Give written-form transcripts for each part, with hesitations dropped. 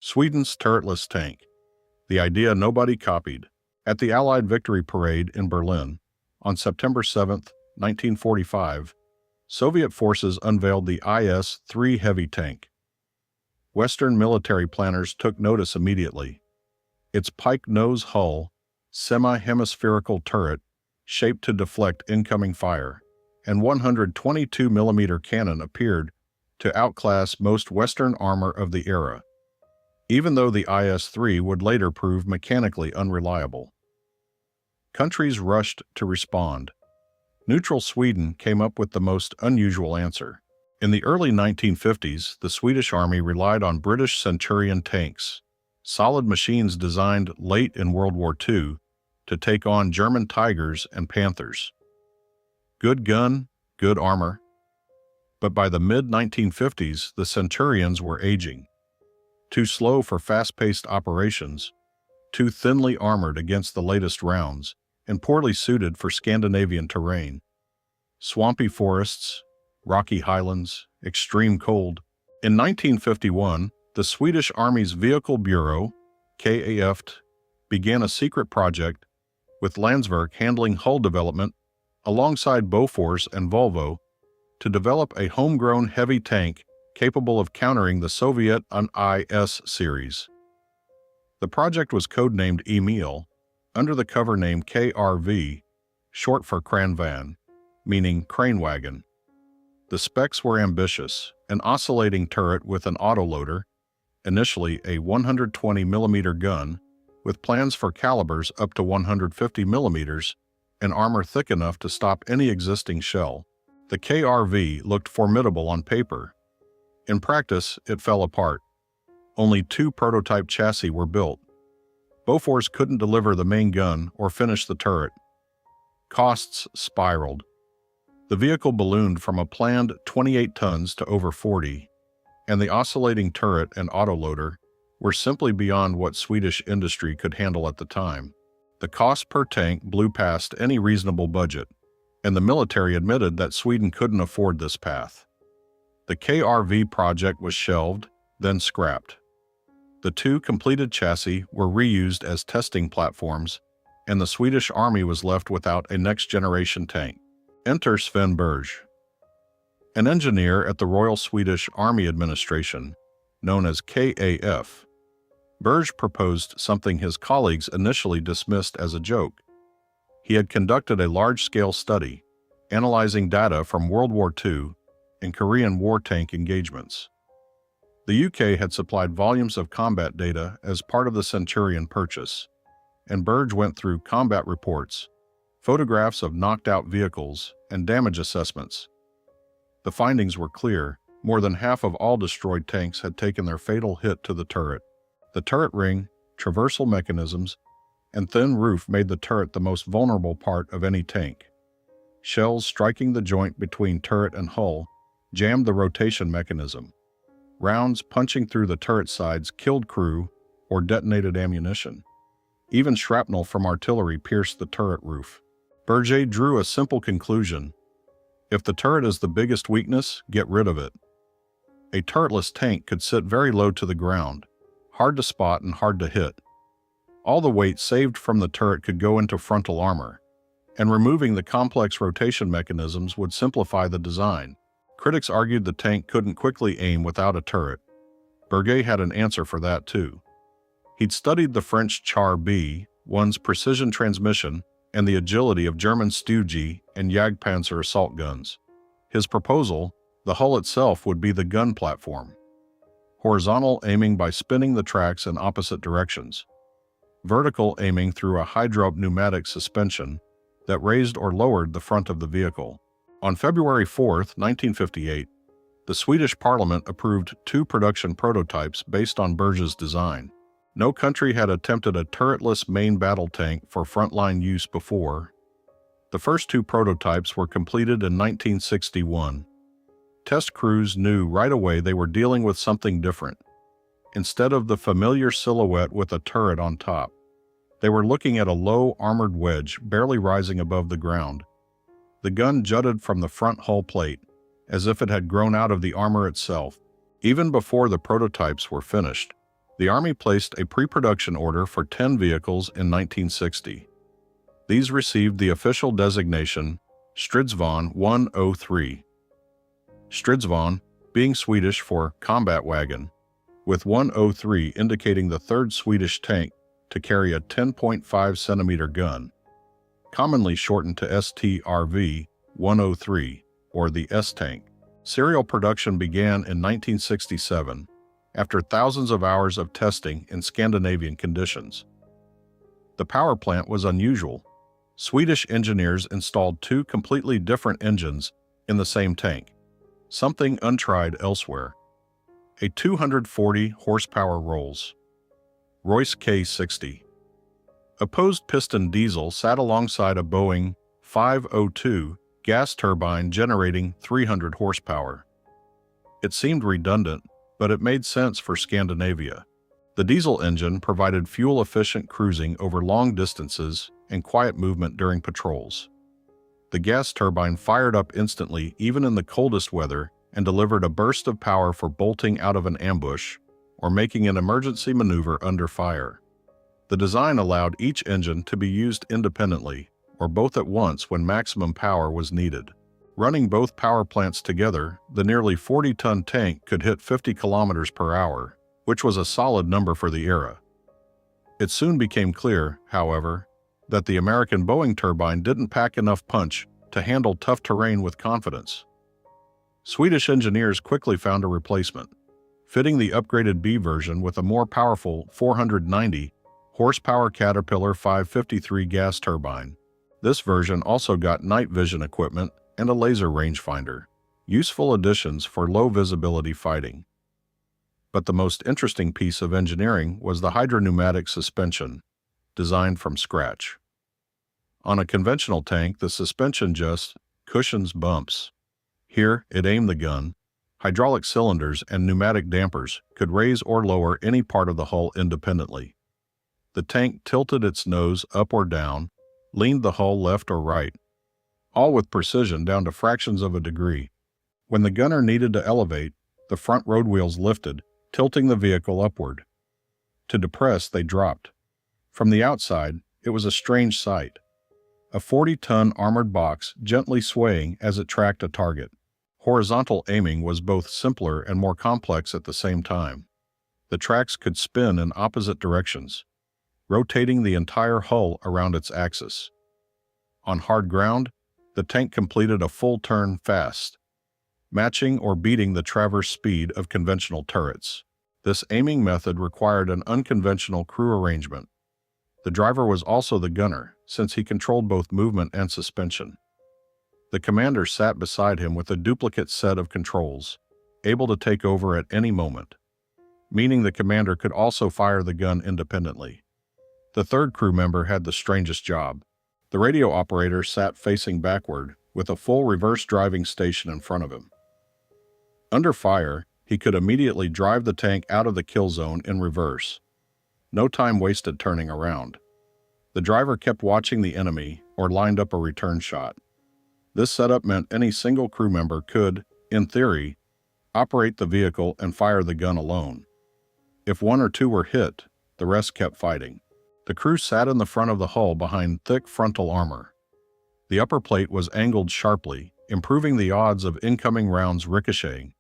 Sweden's turretless tank, the idea nobody copied. At the Allied Victory Parade in Berlin, on September 7, 1945, Soviet forces unveiled the IS-3 heavy tank. Western military planners took notice immediately. Its pike-nose hull, semi-hemispherical turret, shaped to deflect incoming fire, and 122mm cannon appeared to outclass most Western armor of the era, even though the IS-3 would later prove mechanically unreliable. Countries rushed to respond. Neutral Sweden came up with the most unusual answer. In the early 1950s, the Swedish Army relied on British Centurion tanks, solid machines designed late in World War II to take on German Tigers and Panthers. Good gun, good armor. But by the mid-1950s, the Centurions were aging. Too slow for fast-paced operations, too thinly armored against the latest rounds, and poorly suited for Scandinavian terrain. Swampy forests, rocky highlands, extreme cold. In 1951, the Swedish Army's Vehicle Bureau, KAF, began a secret project with Landsverk handling hull development alongside Bofors and Volvo to develop a homegrown heavy tank capable of countering the Soviet IS series. The project was codenamed Emil, under the cover name KRV, short for Kranvan, meaning crane wagon. The specs were ambitious: an oscillating turret with an autoloader, initially a 120mm gun, with plans for calibers up to 150mm, and armor thick enough to stop any existing shell. The KRV looked formidable on paper. In practice, it fell apart. Only 2 prototype chassis were built. Bofors couldn't deliver the main gun or finish the turret. Costs spiraled. The vehicle ballooned from a planned 28 tons to over 40, and the oscillating turret and autoloader were simply beyond what Swedish industry could handle at the time. The cost per tank blew past any reasonable budget, and the military admitted that Sweden couldn't afford this path. The KRV project was shelved, then scrapped. The 2 completed chassis were reused as testing platforms, and the Swedish Army was left without a next-generation tank. Enter Sven Berge, an engineer at the Royal Swedish Army Administration, known as KAF. Berge proposed something his colleagues initially dismissed as a joke. He had conducted a large-scale study, analyzing data from World War II and Korean war tank engagements. The UK had supplied volumes of combat data as part of the Centurion purchase, and Berge went through combat reports, photographs of knocked-out vehicles, and damage assessments. The findings were clear: more than half of all destroyed tanks had taken their fatal hit to the turret. The turret ring, traversal mechanisms, and thin roof made the turret the most vulnerable part of any tank. Shells striking the joint between turret and hull jammed the rotation mechanism. Rounds punching through the turret sides killed crew or detonated ammunition. Even shrapnel from artillery pierced the turret roof. Berge drew a simple conclusion: if the turret is the biggest weakness, get rid of it. A turretless tank could sit very low to the ground, hard to spot and hard to hit. All the weight saved from the turret could go into frontal armor, and removing the complex rotation mechanisms would simplify the design. Critics argued the tank couldn't quickly aim without a turret. Berge had an answer for that too. He'd studied the French Char B-1's precision transmission and the agility of German Stug and Jagdpanzer assault guns. His proposal: the hull itself would be the gun platform. Horizontal aiming by spinning the tracks in opposite directions. Vertical aiming through a hydropneumatic suspension that raised or lowered the front of the vehicle. On February 4, 1958, the Swedish Parliament approved 2 production prototypes based on Berge's design. No country had attempted a turretless main battle tank for frontline use before. The first 2 prototypes were completed in 1961. Test crews knew right away they were dealing with something different. Instead of the familiar silhouette with a turret on top, they were looking at a low armored wedge barely rising above the ground. The gun jutted from the front hull plate, as if it had grown out of the armor itself. Even before the prototypes were finished, The Army placed a pre-production order for 10 vehicles in 1960. These received the official designation Stridsvagn 103. Stridsvagn being Swedish for combat wagon, with 103 indicating the third Swedish tank to carry a 10.5 centimeter gun, commonly shortened to STRV 103, or the S-tank. Serial production began in 1967, after thousands of hours of testing in Scandinavian conditions. The power plant was unusual. Swedish engineers installed two completely different engines in the same tank, something untried elsewhere. A 240 horsepower Rolls-Royce K60. Opposed piston diesel sat alongside a Boeing 502 gas turbine generating 300 horsepower. It seemed redundant, but it made sense for Scandinavia. The diesel engine provided fuel-efficient cruising over long distances and quiet movement during patrols. The gas turbine fired up instantly even in the coldest weather and delivered a burst of power for bolting out of an ambush or making an emergency maneuver under fire. The design allowed each engine to be used independently or both at once when maximum power was needed. Running both power plants together, the nearly 40-ton tank could hit 50 kilometers per hour, which was a solid number for the era. It soon became clear, however, that the American Boeing turbine didn't pack enough punch to handle tough terrain with confidence. Swedish engineers quickly found a replacement, fitting the upgraded B version with a more powerful 490 horsepower Caterpillar 553 gas turbine. This version also got night vision equipment and a laser rangefinder, useful additions for low visibility fighting. But the most interesting piece of engineering was the hydropneumatic suspension, designed from scratch. On a conventional tank, the suspension just cushions bumps. Here, it aimed the gun. Hydraulic cylinders and pneumatic dampers could raise or lower any part of the hull independently. The tank tilted its nose up or down, leaned the hull left or right, all with precision down to fractions of a degree. When the gunner needed to elevate, the front road wheels lifted, tilting the vehicle upward. To depress, they dropped. From the outside, it was a strange sight. A 40-ton armored box gently swaying as it tracked a target. Horizontal aiming was both simpler and more complex at the same time. The tracks could spin in opposite directions, rotating the entire hull around its axis. On hard ground, the tank completed a full turn fast, matching or beating the traverse speed of conventional turrets. This aiming method required an unconventional crew arrangement. The driver was also the gunner, since he controlled both movement and suspension. The commander sat beside him with a duplicate set of controls, able to take over at any moment, meaning the commander could also fire the gun independently. The third crew member had the strangest job. The radio operator sat facing backward, with a full reverse driving station in front of him. Under fire, he could immediately drive the tank out of the kill zone in reverse. No time wasted turning around. The driver kept watching the enemy or lined up a return shot. This setup meant any single crew member could, in theory, operate the vehicle and fire the gun alone. If one or two were hit, the rest kept fighting. The crew sat in the front of the hull behind thick frontal armor. The upper plate was angled sharply, improving the odds of incoming rounds ricocheting.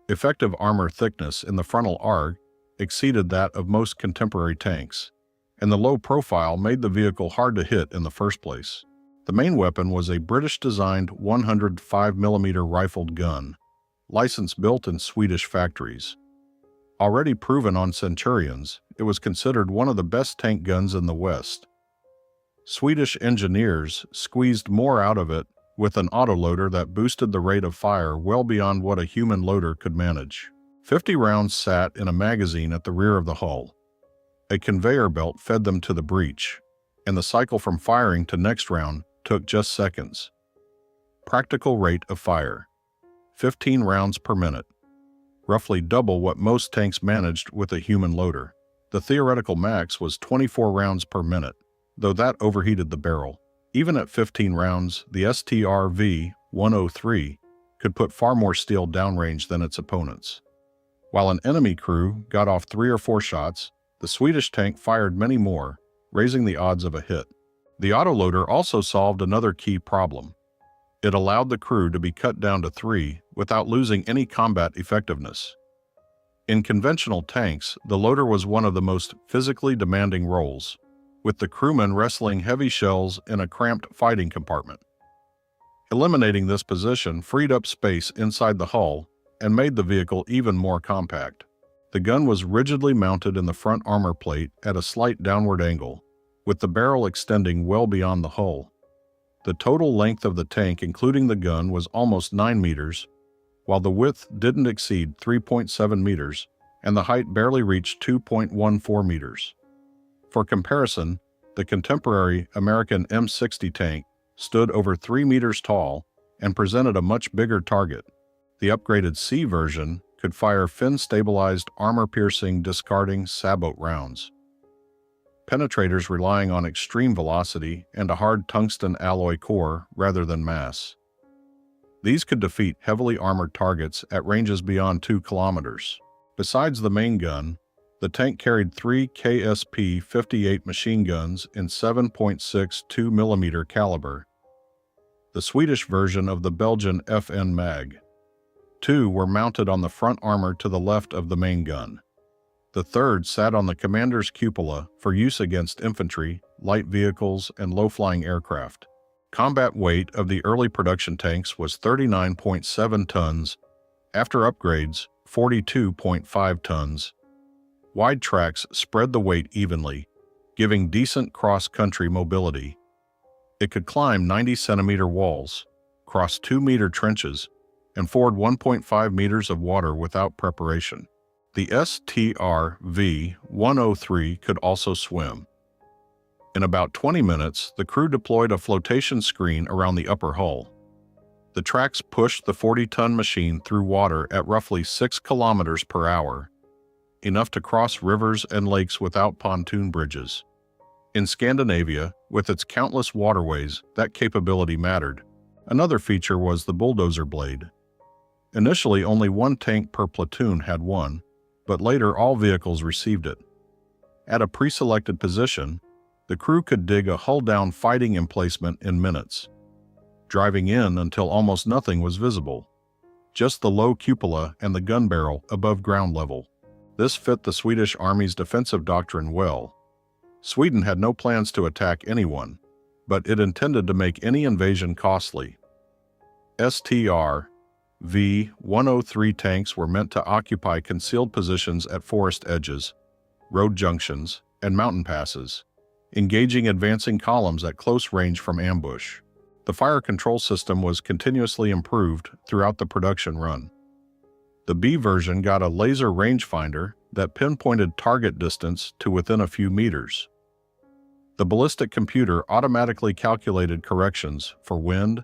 Effective armor thickness in the frontal arc exceeded that of most contemporary tanks, and the low profile made the vehicle hard to hit in the first place. The main weapon was a British-designed 105mm rifled gun, license built in Swedish factories. Already proven on Centurions, it was considered one of the best tank guns in the West. Swedish engineers squeezed more out of it with an autoloader that boosted the rate of fire well beyond what a human loader could manage. 50 rounds sat in a magazine at the rear of the hull. A conveyor belt fed them to the breech, and the cycle from firing to next round took just seconds. Practical rate of fire: 15 rounds per minute, roughly double what most tanks managed with a human loader. The theoretical max was 24 rounds per minute, though that overheated the barrel. Even at 15 rounds, the STRV 103 could put far more steel downrange than its opponents. While an enemy crew got off 3 or 4 shots, the Swedish tank fired many more, raising the odds of a hit. The autoloader also solved another key problem. It allowed the crew to be cut down to 3 without losing any combat effectiveness. In conventional tanks, the loader was one of the most physically demanding roles, with the crewmen wrestling heavy shells in a cramped fighting compartment. Eliminating this position freed up space inside the hull and made the vehicle even more compact. The gun was rigidly mounted in the front armor plate at a slight downward angle, with the barrel extending well beyond the hull. The total length of the tank, including the gun, was almost 9 meters, while the width didn't exceed 3.7 meters, and the height barely reached 2.14 meters. For comparison, the contemporary American M60 tank stood over 3 meters tall and presented a much bigger target. The upgraded C version could fire fin-stabilized, armor-piercing, discarding sabot rounds. Penetrators relying on extreme velocity and a hard tungsten alloy core rather than mass. These could defeat heavily armored targets at ranges beyond 2 kilometers. Besides the main gun, the tank carried 3 KSP-58 machine guns in 7.62 mm caliber, the Swedish version of the Belgian FN Mag. 2 were mounted on the front armor to the left of the main gun. The third sat on the commander's cupola for use against infantry, light vehicles, and low-flying aircraft. Combat weight of the early production tanks was 39.7 tons, after upgrades, 42.5 tons. Wide tracks spread the weight evenly, giving decent cross-country mobility. It could climb 90-centimeter walls, cross 2-meter trenches, and ford 1.5 meters of water without preparation. The STRV 103 could also swim. In about 20 minutes, the crew deployed a flotation screen around the upper hull. The tracks pushed the 40-ton machine through water at roughly 6 kilometers per hour, enough to cross rivers and lakes without pontoon bridges. In Scandinavia, with its countless waterways, that capability mattered. Another feature was the bulldozer blade. Initially, only 1 tank per platoon had one, but later all vehicles received it. At a pre-selected position, the crew could dig a hull-down fighting emplacement in minutes, driving in until almost nothing was visible, just the low cupola and the gun barrel above ground level. This fit the Swedish Army's defensive doctrine well. Sweden had no plans to attack anyone, but it intended to make any invasion costly. STRV 103 tanks were meant to occupy concealed positions at forest edges, road junctions, and mountain passes, engaging advancing columns at close range from ambush. The fire control system was continuously improved throughout the production run. The B version got a laser rangefinder that pinpointed target distance to within a few meters. The ballistic computer automatically calculated corrections for wind,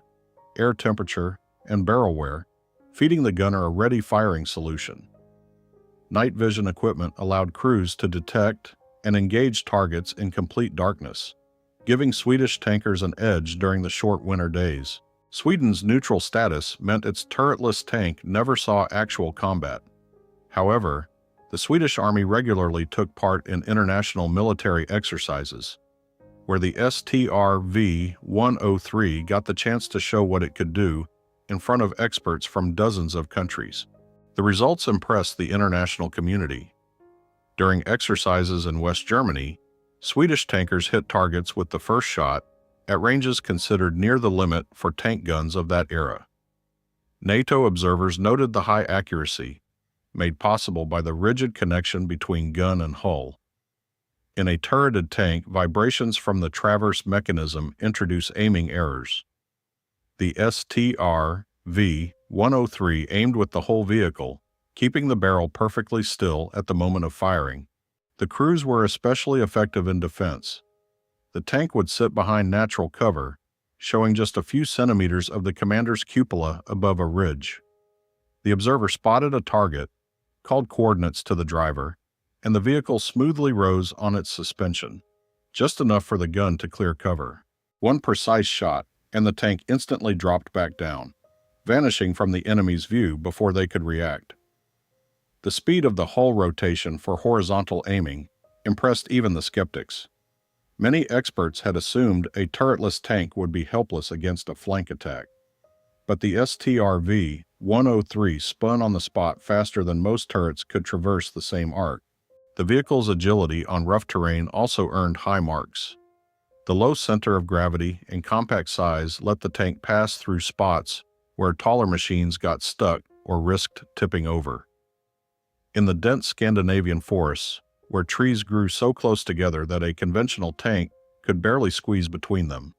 air temperature, and barrel wear, feeding the gunner a ready firing solution. Night vision equipment allowed crews to detect and engage targets in complete darkness, giving Swedish tankers an edge during the short winter days. Sweden's neutral status meant its turretless tank never saw actual combat. However, the Swedish Army regularly took part in international military exercises, where the STRV 103 got the chance to show what it could do in front of experts from dozens of countries. The results impressed the international community. During exercises in West Germany, Swedish tankers hit targets with the first shot at ranges considered near the limit for tank guns of that era. NATO observers noted the high accuracy, made possible by the rigid connection between gun and hull. In a turreted tank, vibrations from the traverse mechanism introduce aiming errors. The STRV 103 aimed with the whole vehicle, keeping the barrel perfectly still at the moment of firing. The crews were especially effective in defense. The tank would sit behind natural cover, showing just a few centimeters of the commander's cupola above a ridge. The observer spotted a target, called coordinates to the driver, and the vehicle smoothly rose on its suspension, just enough for the gun to clear cover. One precise shot, and the tank instantly dropped back down, vanishing from the enemy's view before they could react. The speed of the hull rotation for horizontal aiming impressed even the skeptics. Many experts had assumed a turretless tank would be helpless against a flank attack. But the STRV 103 spun on the spot faster than most turrets could traverse the same arc. The vehicle's agility on rough terrain also earned high marks. The low center of gravity and compact size let the tank pass through spots where taller machines got stuck or risked tipping over. In the dense Scandinavian forests, where trees grew so close together that a conventional tank could barely squeeze between them,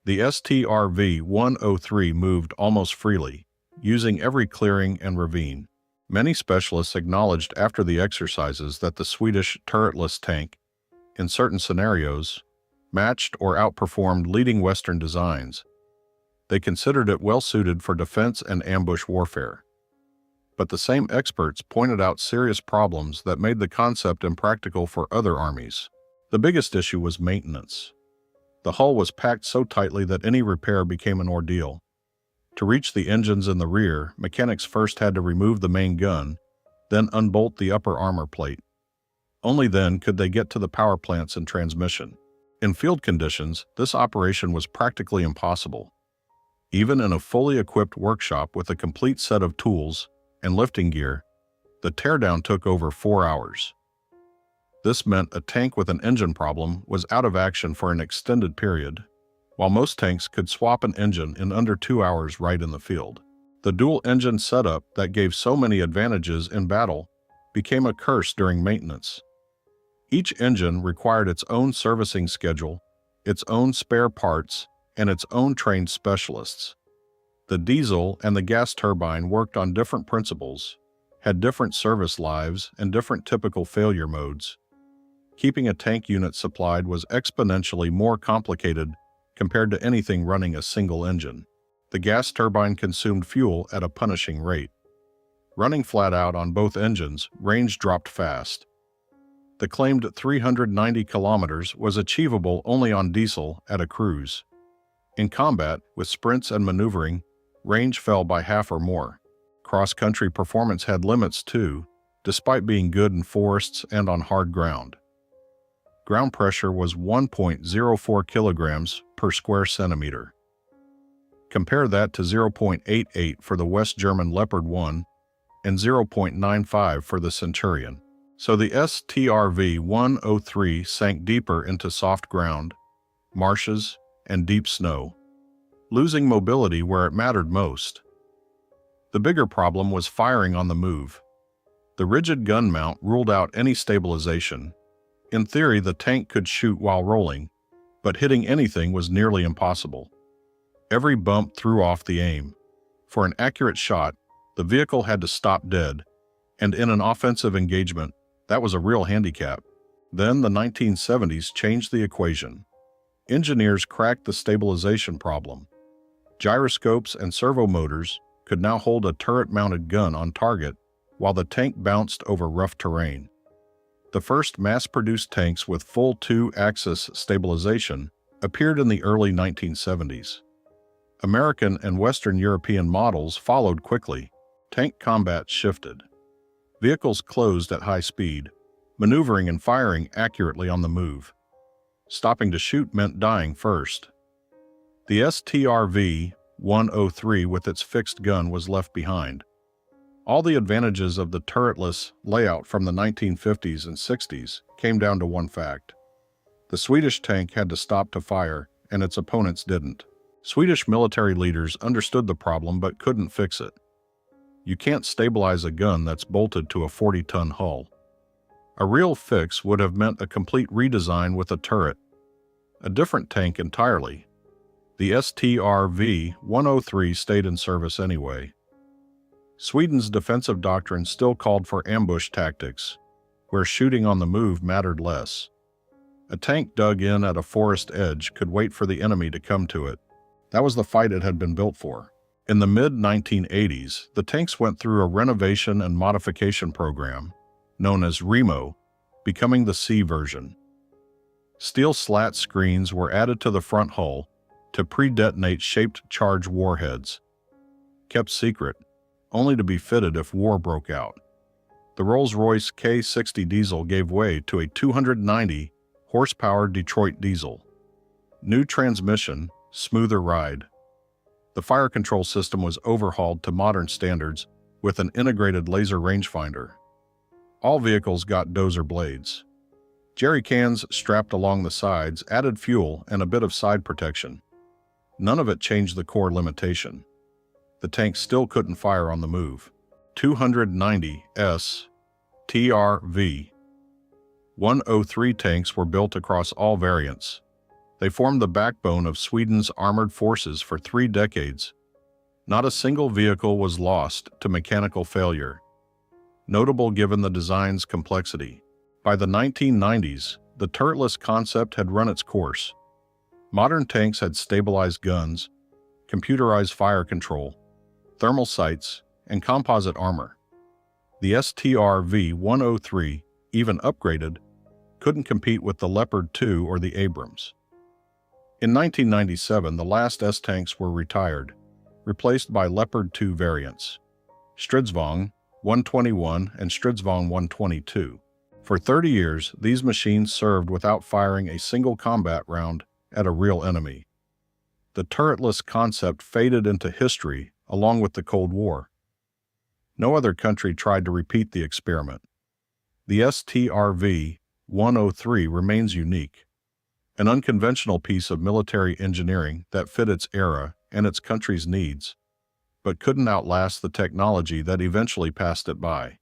the STRV 103 moved almost freely, using every clearing and ravine. Many specialists acknowledged after the exercises that the Swedish turretless tank, in certain scenarios, matched or outperformed leading Western designs. They considered it well suited for defense and ambush warfare. But the same experts pointed out serious problems that made the concept impractical for other armies. The biggest issue was maintenance. The hull was packed so tightly that any repair became an ordeal. To reach the engines in the rear, mechanics first had to remove the main gun, then unbolt the upper armor plate. Only then could they get to the power plants and transmission. In field conditions, this operation was practically impossible. Even in a fully equipped workshop with a complete set of tools and lifting gear, the teardown took over 4 hours. This meant a tank with an engine problem was out of action for an extended period, while most tanks could swap an engine in under 2 hours right in the field. The dual-engine setup that gave so many advantages in battle became a curse during maintenance. Each engine required its own servicing schedule, its own spare parts, and its own trained specialists. The diesel and the gas turbine worked on different principles, had different service lives, and different typical failure modes. Keeping a tank unit supplied was exponentially more complicated compared to anything running a single engine. The gas turbine consumed fuel at a punishing rate. Running flat out on both engines, range dropped fast. The claimed 390 kilometers was achievable only on diesel at a cruise. In combat, with sprints and maneuvering, range fell by half or more. Cross-country performance had limits too, despite being good in forests and on hard ground. Ground pressure was 1.04 kilograms per square centimeter. Compare that to 0.88 for the West German Leopard 1 and 0.95 for the Centurion. So the STRV 103 sank deeper into soft ground, marshes, and deep snow, losing mobility where it mattered most. The bigger problem was firing on the move. The rigid gun mount ruled out any stabilization. In theory, the tank could shoot while rolling, but hitting anything was nearly impossible. Every bump threw off the aim. For an accurate shot, the vehicle had to stop dead, and in an offensive engagement, that was a real handicap. Then the 1970s changed the equation. Engineers cracked the stabilization problem. Gyroscopes and servo motors could now hold a turret-mounted gun on target while the tank bounced over rough terrain. The first mass-produced tanks with full two-axis stabilization appeared in the early 1970s. American and Western European models followed quickly. Tank combat shifted. Vehicles closed at high speed, maneuvering and firing accurately on the move. Stopping to shoot meant dying first. The STRV 103 with its fixed gun was left behind. All the advantages of the turretless layout from the 1950s and 60s came down to one fact. The Swedish tank had to stop to fire, and its opponents didn't. Swedish military leaders understood the problem but couldn't fix it. You can't stabilize a gun that's bolted to a 40-ton hull. A real fix would have meant a complete redesign with a turret. A different tank entirely. The STRV 103 stayed in service anyway. Sweden's defensive doctrine still called for ambush tactics, where shooting on the move mattered less. A tank dug in at a forest edge could wait for the enemy to come to it. That was the fight it had been built for. In the mid-1980s, the tanks went through a renovation and modification program, known as REMO, becoming the C version. Steel slat screens were added to the front hull to pre-detonate shaped charge warheads. Kept secret, only to be fitted if war broke out. The Rolls-Royce K60 diesel gave way to a 290 horsepower Detroit diesel. New transmission, smoother ride. The fire control system was overhauled to modern standards with an integrated laser rangefinder. All vehicles got dozer blades. Jerry cans strapped along the sides added fuel and a bit of side protection. None of it changed the core limitation. The tank still couldn't fire on the move. 290 STRV 103 tanks were built across all variants. They formed the backbone of Sweden's armored forces for 3 decades. Not a single vehicle was lost to mechanical failure. Notable given the design's complexity. By the 1990s, the turretless concept had run its course. Modern tanks had stabilized guns, computerized fire control, thermal sights, and composite armor. The STRV 103, even upgraded, couldn't compete with the Leopard 2 or the Abrams. In 1997, the last S-tanks were retired, replaced by Leopard 2 variants, Stridsvagn 121 and Stridsvagn 122. For 30 years, these machines served without firing a single combat round at a real enemy. The turretless concept faded into history along with the Cold War. No other country tried to repeat the experiment. The STRV 103 remains unique, an unconventional piece of military engineering that fit its era and its country's needs, but couldn't outlast the technology that eventually passed it by.